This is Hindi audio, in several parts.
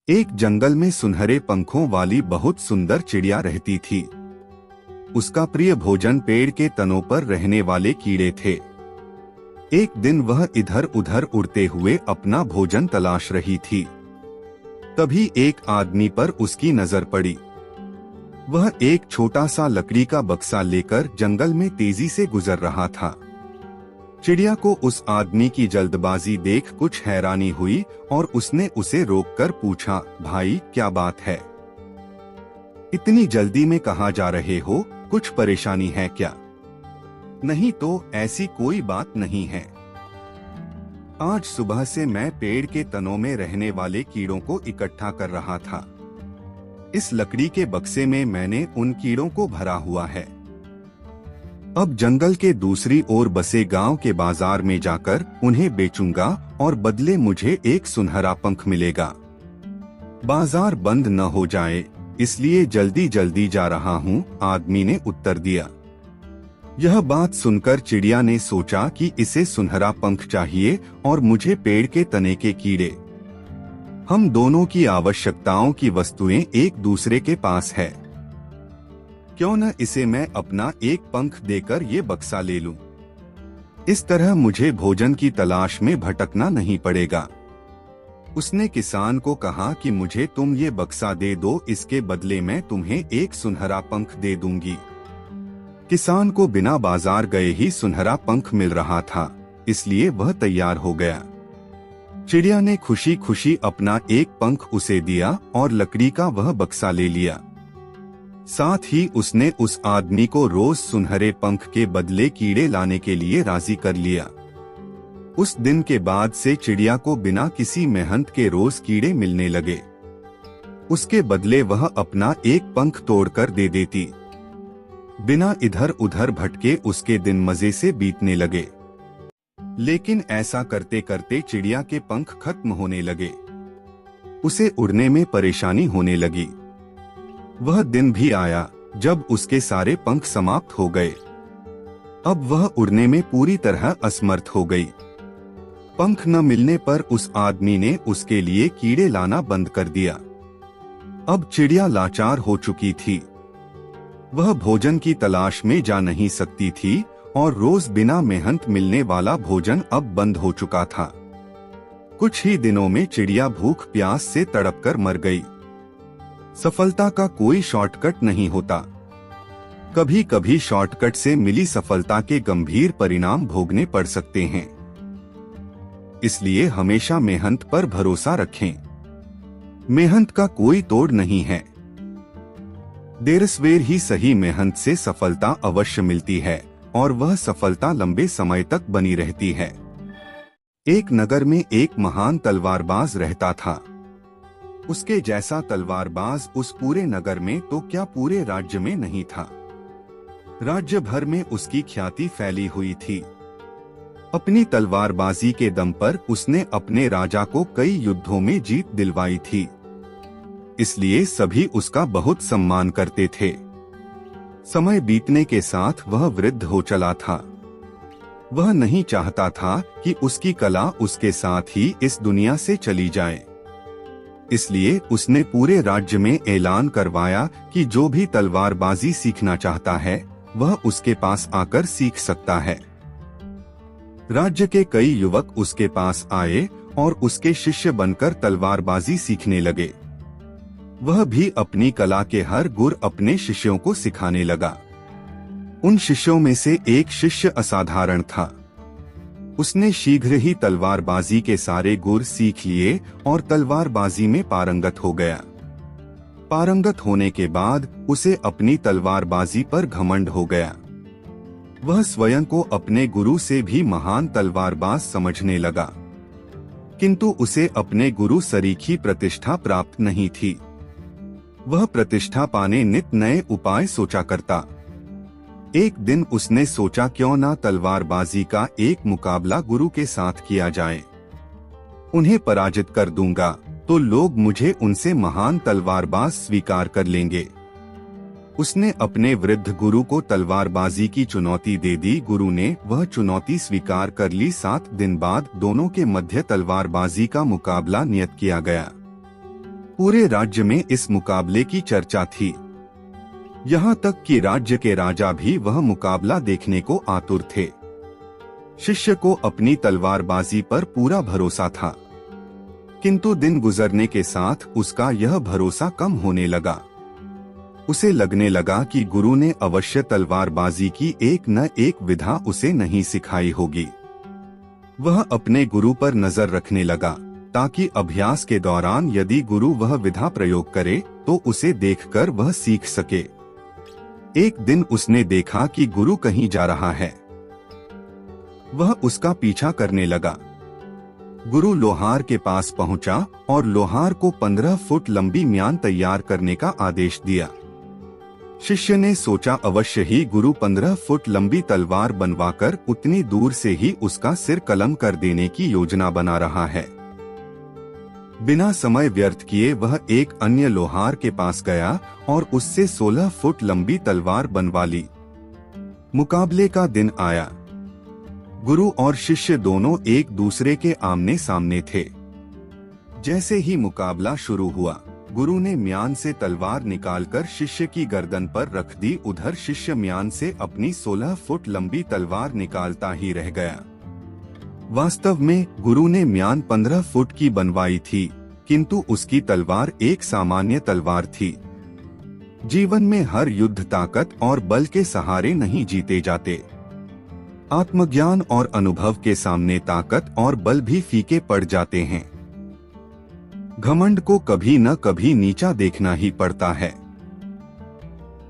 एक जंगल में सुनहरे पंखों वाली बहुत सुंदर चिड़िया रहती थी। उसका प्रिय भोजन पेड़ के तनों पर रहने वाले कीड़े थे। एक दिन वह इधर उधर उड़ते हुए अपना भोजन तलाश रही थी। तभी एक आदमी पर उसकी नजर पड़ी। वह एक छोटा सा लकड़ी का बक्सा लेकर जंगल में तेजी से गुजर रहा था। चिड़िया को उस आदमी की जल्दबाजी देख कुछ हैरानी हुई और उसने उसे रोककर पूछा, भाई क्या बात है? इतनी जल्दी में कहाँ जा रहे हो? कुछ परेशानी है क्या? नहीं तो ऐसी कोई बात नहीं है। आज सुबह से मैं पेड़ के तनों में रहने वाले कीड़ों को इकट्ठा कर रहा था। इस लकड़ी के बक्से में मैंने उन कीड़ों को भरा हुआ है। अब जंगल के दूसरी ओर बसे गांव के बाजार में जाकर उन्हें बेचूंगा और बदले मुझे एक सुनहरा पंख मिलेगा। बाजार बंद न हो जाए इसलिए जल्दी जल्दी जा रहा हूँ, आदमी ने उत्तर दिया। यह बात सुनकर चिड़िया ने सोचा कि इसे सुनहरा पंख चाहिए और मुझे पेड़ के तने के कीड़े। हम दोनों की आवश्यकताओं की वस्तुएं एक दूसरे के पास है। क्यों न इसे मैं अपना एक पंख देकर ये बक्सा ले लूं। इस तरह मुझे भोजन की तलाश में भटकना नहीं पड़ेगा। उसने किसान को कहा कि मुझे तुम ये बक्सा दे दो, इसके बदले मैं तुम्हें एक सुनहरा पंख दे दूंगी। किसान को बिना बाजार गए ही सुनहरा पंख मिल रहा था, इसलिए वह तैयार हो गया। चिड़िया ने खुशी खुशी अपना एक पंख उसे दिया और लकड़ी का वह बक्सा ले लिया। साथ ही उसने उस आदमी को रोज सुनहरे पंख के बदले कीड़े लाने के लिए राजी कर लिया। उस दिन के बाद से चिड़िया को बिना किसी मेहनत के रोज कीड़े मिलने लगे। उसके बदले वह अपना एक पंख तोड़कर दे देती। बिना इधर उधर भटके उसके दिन मजे से बीतने लगे। लेकिन ऐसा करते करते चिड़िया के पंख खत्म होने लगे। उसे उड़ने में परेशानी होने लगी। वह दिन भी आया जब उसके सारे पंख समाप्त हो गए। अब वह उड़ने में पूरी तरह असमर्थ हो गई। पंख न मिलने पर उस आदमी ने उसके लिए कीड़े लाना बंद कर दिया। अब चिड़िया लाचार हो चुकी थी। वह भोजन की तलाश में जा नहीं सकती थी और रोज बिना मेहनत मिलने वाला भोजन अब बंद हो चुका था। कुछ ही दिनों में चिड़िया भूख प्यास से तड़पकर मर गई। सफलता का कोई शॉर्टकट नहीं होता। कभी कभी शॉर्टकट से मिली सफलता के गंभीर परिणाम भोगने पड़ सकते हैं। इसलिए हमेशा मेहनत पर भरोसा रखें। मेहनत का कोई तोड़ नहीं है। देर सवेर ही सही मेहनत से सफलता अवश्य मिलती है और वह सफलता लंबे समय तक बनी रहती है। एक नगर में एक महान तलवारबाज रहता था। उसके जैसा तलवारबाज उस पूरे नगर में तो क्या पूरे राज्य में नहीं था। राज्य भर में उसकी ख्याति फैली हुई थी। अपनी तलवारबाजी के दम पर उसने अपने राजा को कई युद्धों में जीत दिलवाई थी। इसलिए सभी उसका बहुत सम्मान करते थे। समय बीतने के साथ वह वृद्ध हो चला था। वह नहीं चाहता था कि उसकी कला उसके साथ ही इस दुनिया से चली जाए। इसलिए उसने पूरे राज्य में ऐलान करवाया कि जो भी तलवारबाजी सीखना चाहता है वह उसके पास आकर सीख सकता है। राज्य के कई युवक उसके पास आए और उसके शिष्य बनकर तलवारबाजी सीखने लगे। वह भी अपनी कला के हर गुर अपने शिष्यों को सिखाने लगा। उन शिष्यों में से एक शिष्य असाधारण था। उसने शीघ्र ही तलवारबाजी के सारे गुर सीख लिए और तलवारबाजी में पारंगत हो गया। पारंगत होने के बाद उसे अपनी तलवारबाजी पर घमंड हो गया। वह स्वयं को अपने गुरु से भी महान तलवारबाज समझने लगा, किंतु उसे अपने गुरु सरीखी प्रतिष्ठा प्राप्त नहीं थी। वह प्रतिष्ठा पाने नित नए उपाय सोचा करता। एक दिन उसने सोचा क्यों ना तलवारबाजी का एक मुकाबला गुरु के साथ किया जाए। उन्हें पराजित कर दूंगा तो लोग मुझे उनसे महान तलवारबाज स्वीकार कर लेंगे। उसने अपने वृद्ध गुरु को तलवारबाजी की चुनौती दे दी। गुरु ने वह चुनौती स्वीकार कर ली। 7 दिन बाद दोनों के मध्य तलवारबाजी का मुकाबला नियत किया गया। पूरे राज्य में इस मुकाबले की चर्चा थी। यहाँ तक कि राज्य के राजा भी वह मुकाबला देखने को आतुर थे। शिष्य को अपनी तलवारबाजी पर पूरा भरोसा था, किंतु दिन गुजरने के साथ उसका यह भरोसा कम होने लगा। उसे लगने लगा कि गुरु ने अवश्य तलवारबाजी की एक न एक विधा उसे नहीं सिखाई होगी। वह अपने गुरु पर नजर रखने लगा ताकि अभ्यास के दौरान यदि गुरु वह विधा प्रयोग करे तो उसे देखकर वह सीख सके। एक दिन उसने देखा कि गुरु कहीं जा रहा है। वह उसका पीछा करने लगा। गुरु लोहार के पास पहुंचा और लोहार को 15 फुट लंबी म्यान तैयार करने का आदेश दिया। शिष्य ने सोचा अवश्य ही गुरु 15 फुट लंबी तलवार बनवाकर उतनी दूर से ही उसका सिर कलम कर देने की योजना बना रहा है। बिना समय व्यर्थ किए वह एक अन्य लोहार के पास गया और उससे 16 फुट लंबी तलवार बनवा ली। मुकाबले का दिन आया। गुरु और शिष्य दोनों एक दूसरे के आमने सामने थे। जैसे ही मुकाबला शुरू हुआ, गुरु ने म्यान से तलवार निकालकर शिष्य की गर्दन पर रख दी। उधर शिष्य म्यान से अपनी 16 फुट लंबी तलवार निकालता ही रह गया। वास्तव में गुरु ने म्यान 15 फुट की बनवाई थी, किंतु उसकी तलवार एक सामान्य तलवार थी। जीवन में हर युद्ध ताकत और बल के सहारे नहीं जीते जाते। आत्मज्ञान और अनुभव के सामने ताकत और बल भी फीके पड़ जाते हैं। घमंड को कभी न कभी नीचा देखना ही पड़ता है।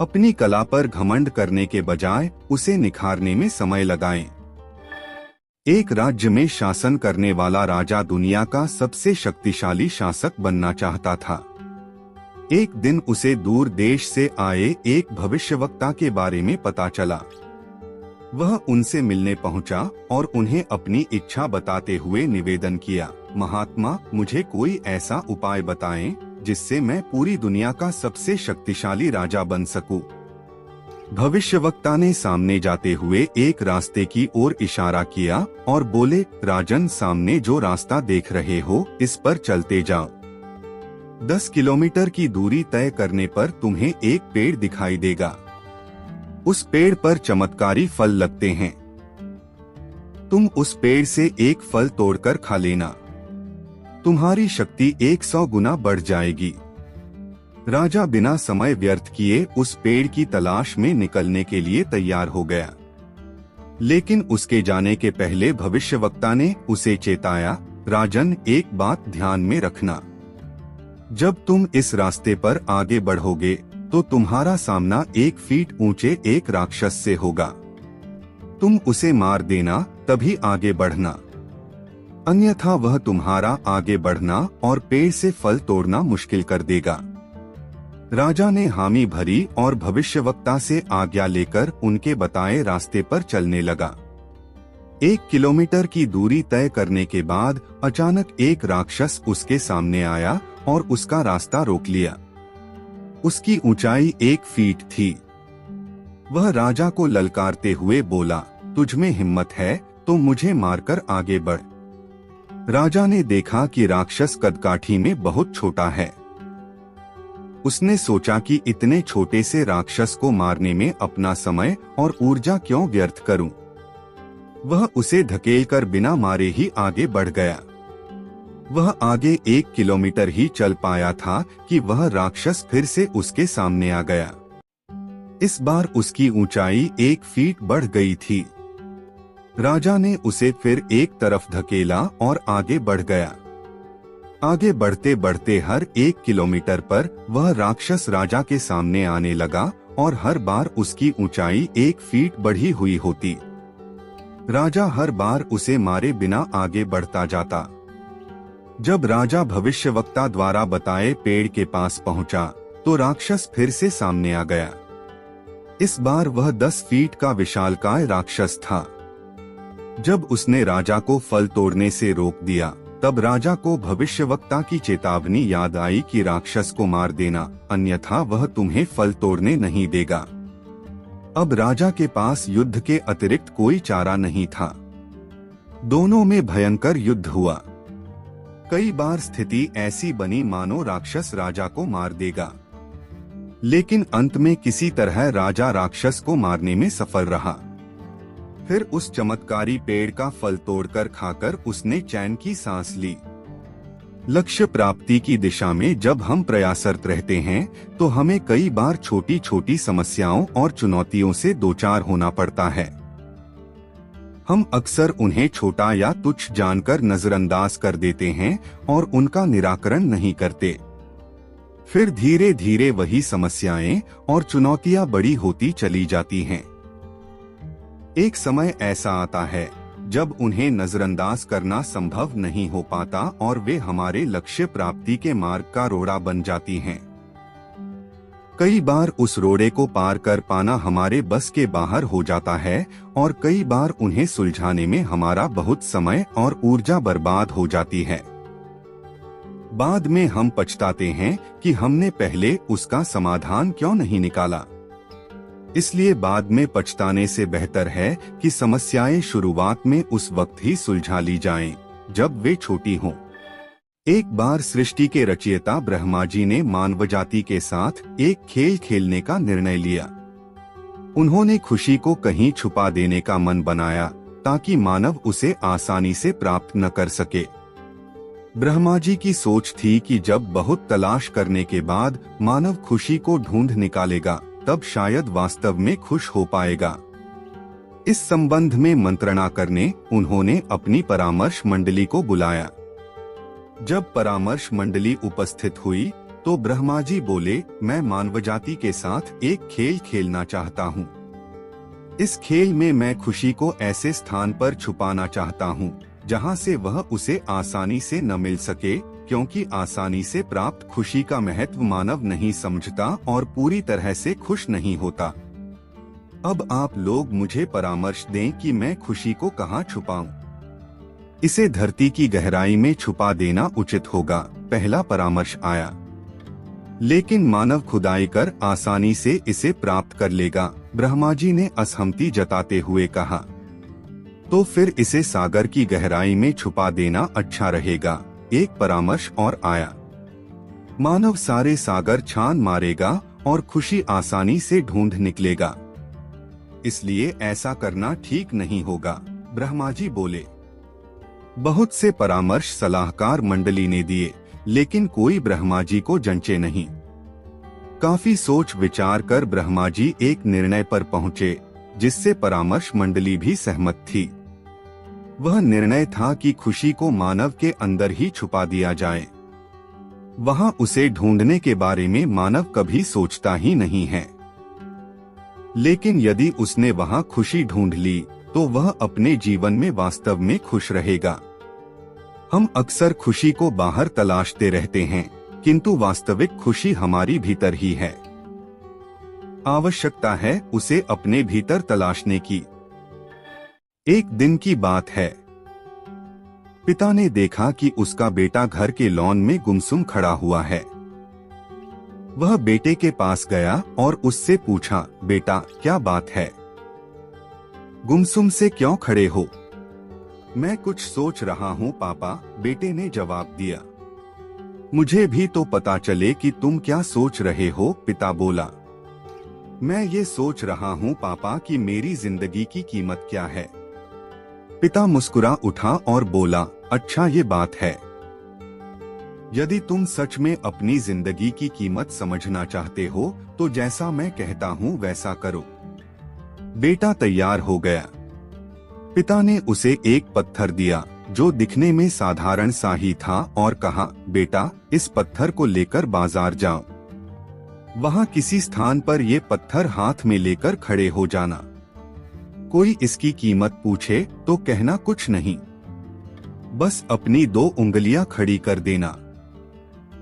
अपनी कला पर घमंड करने के बजाय उसे निखारने में समय लगाएं। एक राज्य में शासन करने वाला राजा दुनिया का सबसे शक्तिशाली शासक बनना चाहता था। एक दिन उसे दूर देश से आए एक भविष्यवक्ता के बारे में पता चला। वह उनसे मिलने पहुंचा और उन्हें अपनी इच्छा बताते हुए निवेदन किया, महात्मा, मुझे कोई ऐसा उपाय बताएं जिससे मैं पूरी दुनिया का सबसे शक्तिशाली राजा बन सकूं। भविष्यवक्ता ने सामने जाते हुए एक रास्ते की ओर इशारा किया और बोले, राजन, सामने जो रास्ता देख रहे हो इस पर चलते जाओ। 10 किलोमीटर की दूरी तय करने पर तुम्हें एक पेड़ दिखाई देगा। उस पेड़ पर चमत्कारी फल लगते हैं। तुम उस पेड़ से एक फल तोड़कर खा लेना। तुम्हारी शक्ति 100 गुना बढ़ जाएगी। राजा बिना समय व्यर्थ किए उस पेड़ की तलाश में निकलने के लिए तैयार हो गया। लेकिन उसके जाने के पहले भविष्यवक्ता ने उसे चेताया, राजन, एक बात ध्यान में रखना। जब तुम इस रास्ते पर आगे बढ़ोगे तो तुम्हारा सामना 1 फीट ऊंचे एक राक्षस से होगा। तुम उसे मार देना, तभी आगे बढ़ना, अन्यथा वह तुम्हारा आगे बढ़ना और पेड़ से फल तोड़ना मुश्किल कर देगा। राजा ने हामी भरी और भविष्यवक्ता से आज्ञा लेकर उनके बताए रास्ते पर चलने लगा। 1 किलोमीटर की दूरी तय करने के बाद अचानक एक राक्षस उसके सामने आया और उसका रास्ता रोक लिया। उसकी ऊंचाई 1 फीट थी। वह राजा को ललकारते हुए बोला, तुझमें हिम्मत है तो मुझे मारकर आगे बढ़। राजा ने देखा कि राक्षस कदकाठी में बहुत छोटा है। उसने सोचा कि इतने छोटे से राक्षस को मारने में अपना समय और ऊर्जा क्यों व्यर्थ करूं। वह उसे धकेलकर बिना मारे ही आगे बढ़ गया। वह आगे 1 किलोमीटर ही चल पाया था कि वह राक्षस फिर से उसके सामने आ गया। इस बार उसकी ऊंचाई 1 फीट बढ़ गई थी। राजा ने उसे फिर एक तरफ धकेला और आगे बढ़ गया। आगे बढ़ते बढ़ते हर 1 किलोमीटर पर वह राक्षस राजा के सामने आने लगा और हर बार उसकी ऊंचाई 1 फीट बढ़ी हुई होती। राजा हर बार उसे मारे बिना आगे बढ़ता जाता। जब राजा भविष्यवक्ता द्वारा बताए पेड़ के पास पहुंचा तो राक्षस फिर से सामने आ गया। इस बार वह 10 फीट का विशालकाय राक्षस था। जब उसने राजा को फल तोड़ने से रोक दिया, तब राजा को भविष्यवक्ता की चेतावनी याद आई कि राक्षस को मार देना, अन्यथा वह तुम्हें फल तोड़ने नहीं देगा। अब राजा के पास युद्ध के अतिरिक्त कोई चारा नहीं था। दोनों में भयंकर युद्ध हुआ। कई बार स्थिति ऐसी बनी मानो राक्षस राजा को मार देगा, लेकिन अंत में किसी तरह राजा राक्षस को मारने में सफल रहा। फिर उस चमत्कारी पेड़ का फल तोड़कर खाकर उसने चैन की सांस ली। लक्ष्य प्राप्ति की दिशा में जब हम प्रयासरत रहते हैं तो हमें कई बार छोटी छोटी समस्याओं और चुनौतियों से दो चार होना पड़ता है। हम अक्सर उन्हें छोटा या तुच्छ जानकर नजरअंदाज कर देते हैं और उनका निराकरण नहीं करते। फिर धीरे धीरे वही समस्याएं और चुनौतियां बड़ी होती चली जाती हैं। एक समय ऐसा आता है जब उन्हें नजरअंदाज करना संभव नहीं हो पाता और वे हमारे लक्ष्य प्राप्ति के मार्ग का रोड़ा बन जाती हैं। कई बार उस रोड़े को पार कर पाना हमारे बस के बाहर हो जाता है और कई बार उन्हें सुलझाने में हमारा बहुत समय और ऊर्जा बर्बाद हो जाती है। बाद में हम पछताते हैं कि हमने पहले उसका समाधान क्यों नहीं निकाला। इसलिए बाद में पछताने से बेहतर है कि समस्याएं शुरुआत में उस वक्त ही सुलझा ली जाएं, जब वे छोटी हों। एक बार सृष्टि के रचयिता ब्रह्मा जी ने मानव जाति के साथ एक खेल खेलने का निर्णय लिया। उन्होंने खुशी को कहीं छुपा देने का मन बनाया ताकि मानव उसे आसानी से प्राप्त न कर सके। ब्रह्मा जी की सोच थी कि जब बहुत तलाश करने के बाद मानव खुशी को ढूंढ निकालेगा तब शायद वास्तव में खुश हो पाएगा। इस संबंध में मंत्रणा करने उन्होंने अपनी परामर्श मंडली को बुलाया। जब परामर्श मंडली उपस्थित हुई तो ब्रह्मा जी बोले, मैं मानवजाति के साथ एक खेल खेलना चाहता हूँ। इस खेल में मैं खुशी को ऐसे स्थान पर छुपाना चाहता हूँ जहाँ से वह उसे आसानी से न मिल सके, क्योंकि आसानी से प्राप्त खुशी का महत्व मानव नहीं समझता और पूरी तरह से खुश नहीं होता। अब आप लोग मुझे परामर्श दें कि मैं खुशी को कहाँ छुपाऊं। इसे धरती की गहराई में छुपा देना उचित होगा, पहला परामर्श आया। लेकिन मानव खुदाई कर आसानी से इसे प्राप्त कर लेगा, ब्रह्मा जी ने असहमति जताते हुए कहा। तो फिर इसे सागर की गहराई में छुपा देना अच्छा रहेगा, एक परामर्श और आया। मानव सारे सागर छान मारेगा और खुशी आसानी से ढूंढ निकलेगा, इसलिए ऐसा करना ठीक नहीं होगा, ब्रह्मा जी बोले। बहुत से परामर्श सलाहकार मंडली ने दिए, लेकिन कोई ब्रह्मा जी को जंचे नहीं। काफी सोच विचार कर ब्रह्मा जी एक निर्णय पर पहुंचे, जिससे परामर्श मंडली भी सहमत थी। वह निर्णय था कि खुशी को मानव के अंदर ही छुपा दिया जाए। वहां उसे ढूंढने के बारे में मानव कभी सोचता ही नहीं है। लेकिन यदि उसने वहां खुशी ढूंढ ली तो वह अपने जीवन में वास्तव में खुश रहेगा। हम अक्सर खुशी को बाहर तलाशते रहते हैं, किंतु वास्तविक खुशी हमारी भीतर ही है। आवश्यकता है उसे अपने भीतर तलाशने की। एक दिन की बात है। पिता ने देखा कि उसका बेटा घर के लॉन में गुमसुम खड़ा हुआ है। वह बेटे के पास गया और उससे पूछा, बेटा क्या बात है? गुमसुम से क्यों खड़े हो? मैं कुछ सोच रहा हूँ पापा, बेटे ने जवाब दिया। मुझे भी तो पता चले कि तुम क्या सोच रहे हो, पिता बोला। मैं ये सोच रहा हूँ पापा कि मेरी जिंदगी की कीमत क्या है। पिता मुस्कुरा उठा और बोला, अच्छा ये बात है। यदि तुम सच में अपनी जिंदगी की कीमत समझना चाहते हो तो जैसा मैं कहता हूँ वैसा करो। बेटा तैयार हो गया। पिता ने उसे एक पत्थर दिया जो दिखने में साधारण सा ही था और कहा, बेटा इस पत्थर को लेकर बाजार जाओ। वहां किसी स्थान पर ये पत्थर हाथ में लेकर खड़े हो जाना। कोई इसकी कीमत पूछे तो कहना कुछ नहीं, बस अपनी 2 उंगलियां खड़ी कर देना।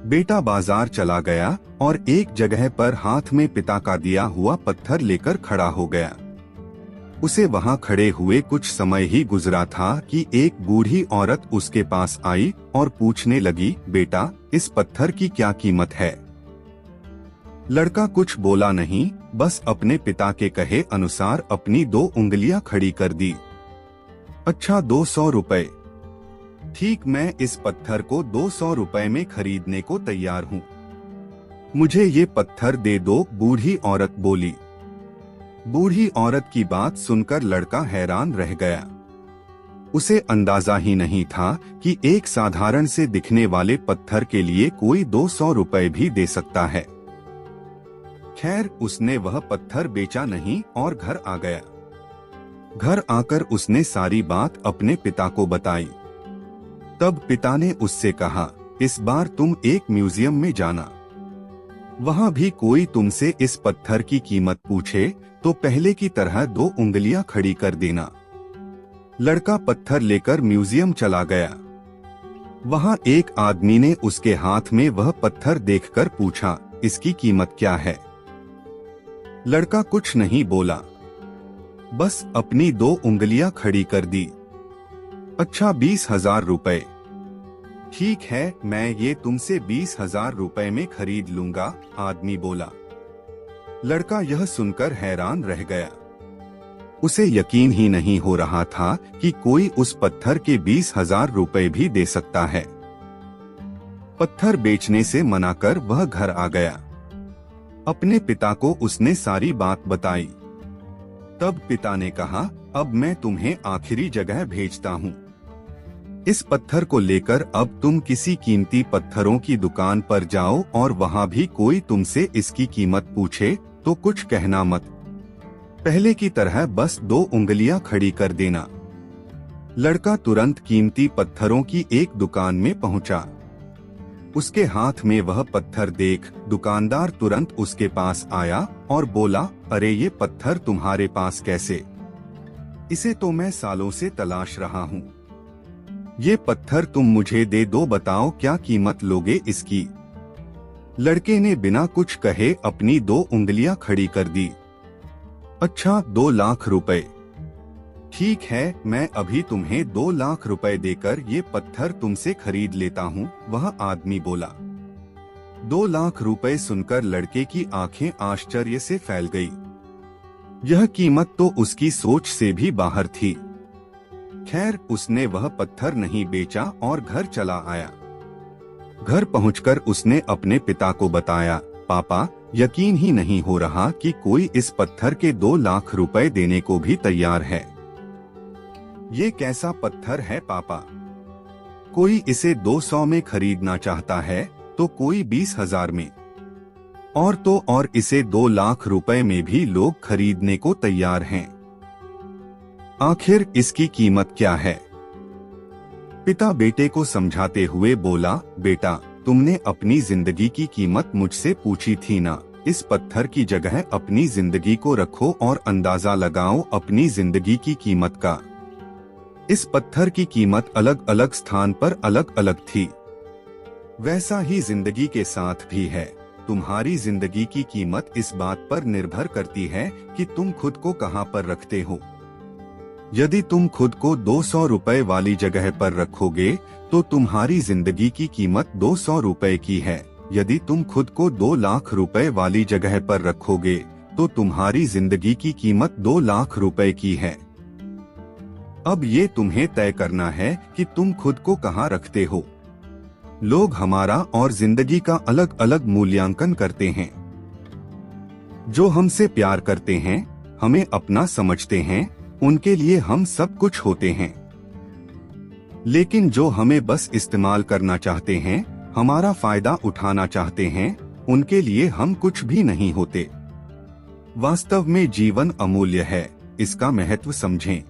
बेटा बाजार चला गया और एक जगह पर हाथ में पिता का दिया हुआ पत्थर लेकर खड़ा हो गया। उसे वहां खड़े हुए कुछ समय ही गुजरा था कि एक बूढ़ी औरत उसके पास आई और पूछने लगी, बेटा इस पत्थर की क्या कीमत है? लड़का कुछ बोला नहीं, बस अपने पिता के कहे अनुसार अपनी 2 उंगलियां खड़ी कर दी। अच्छा 200 रुपए। ठीक, मैं इस पत्थर को 200 रुपए में खरीदने को तैयार हूँ। मुझे ये पत्थर दे दो, बूढ़ी औरत बोली। बूढ़ी औरत की बात सुनकर लड़का हैरान रह गया। उसे अंदाजा ही नहीं था कि एक साधारण से दिखने वाले पत्थर के लिए कोई 200 रुपए भी दे सकता है। खैर, उसने वह पत्थर बेचा नहीं और घर आ गया। घर आकर उसने सारी बात अपने पिता को बताई। तब पिता ने उससे कहा, इस बार तुम एक म्यूजियम में जाना। वहां भी कोई तुमसे इस पत्थर की कीमत पूछे तो पहले की तरह 2 उंगलियां खड़ी कर देना। लड़का पत्थर लेकर म्यूजियम चला गया। वहां एक आदमी ने उसके हाथ में वह पत्थर देखकर पूछा, इसकी कीमत क्या है? लड़का कुछ नहीं बोला, बस अपनी 2 उंगलियां खड़ी कर दी। अच्छा, 20,000 रुपए। ठीक है, मैं ये तुमसे 20,000 रुपए में खरीद लूंगा, आदमी बोला। लड़का यह सुनकर हैरान रह गया। उसे यकीन ही नहीं हो रहा था कि कोई उस पत्थर के 20,000 रुपए भी दे सकता है। पत्थर बेचने से मना कर वह घर आ गया। अपने पिता को उसने सारी बात बताई। तब पिता ने कहा, अब मैं तुम्हें आखिरी जगह भेजता हूँ। इस पत्थर को लेकर अब तुम किसी कीमती पत्थरों की दुकान पर जाओ और वहाँ भी कोई तुमसे इसकी कीमत पूछे तो कुछ कहना मत। पहले की तरह बस 2 उंगलियां खड़ी कर देना। लड़का तुरंत कीमती पत्थरों की एक दुकान में पहुंचा। उसके हाथ में वह पत्थर देख दुकानदार तुरंत उसके पास आया और बोला, अरे ये पत्थर तुम्हारे पास कैसे? इसे तो मैं सालों से तलाश रहा हूँ। ये पत्थर तुम मुझे दे दो, बताओ क्या कीमत लोगे इसकी? लड़के ने बिना कुछ कहे अपनी 2 उंगलियां खड़ी कर दी। अच्छा, 2 लाख रुपए। ठीक है, मैं अभी तुम्हें 2 लाख रुपए देकर ये पत्थर तुमसे खरीद लेता हूँ, वह आदमी बोला। 2 लाख रुपए सुनकर लड़के की आंखें आश्चर्य से फैल गई। यह कीमत तो उसकी सोच से भी बाहर थी। खैर, उसने वह पत्थर नहीं बेचा और घर चला आया। घर पहुंचकर उसने अपने पिता को बताया, पापा, यकीन ही नहीं हो रहा कि कोई इस पत्थर के 2 लाख रुपए देने को भी तैयार है। ये कैसा पत्थर है पापा? कोई इसे 200 में खरीदना चाहता है तो कोई 20,000 में, और तो और इसे 2 लाख रुपए में भी लोग खरीदने को तैयार हैं। आखिर इसकी कीमत क्या है? पिता बेटे को समझाते हुए बोला, बेटा, तुमने अपनी जिंदगी की कीमत मुझसे पूछी थी ना। इस पत्थर की जगह अपनी जिंदगी को रखो और अंदाजा लगाओ अपनी जिंदगी की कीमत का। इस पत्थर की कीमत अलग अलग स्थान पर अलग अलग थी। वैसा ही जिंदगी के साथ भी है। तुम्हारी जिंदगी की कीमत इस बात पर निर्भर करती है कि तुम खुद को कहां पर रखते हो। यदि तुम खुद को 200 रुपए वाली जगह पर रखोगे तो तुम्हारी जिंदगी की कीमत 200 रुपए की है। यदि तुम खुद को 2 लाख रुपए वाली जगह पर रखोगे तो तुम्हारी जिंदगी की कीमत 2 लाख रुपए की है। अब ये तुम्हें तय करना है कि तुम खुद को कहां रखते हो। लोग हमारा और जिंदगी का अलग अलग मूल्यांकन करते हैं। जो हमसे प्यार करते हैं, हमें अपना समझते हैं, उनके लिए हम सब कुछ होते हैं। लेकिन जो हमें बस इस्तेमाल करना चाहते हैं, हमारा फायदा उठाना चाहते हैं, उनके लिए हम कुछ भी नहीं होते। वास्तव में जीवन अमूल्य है, इसका महत्व समझें।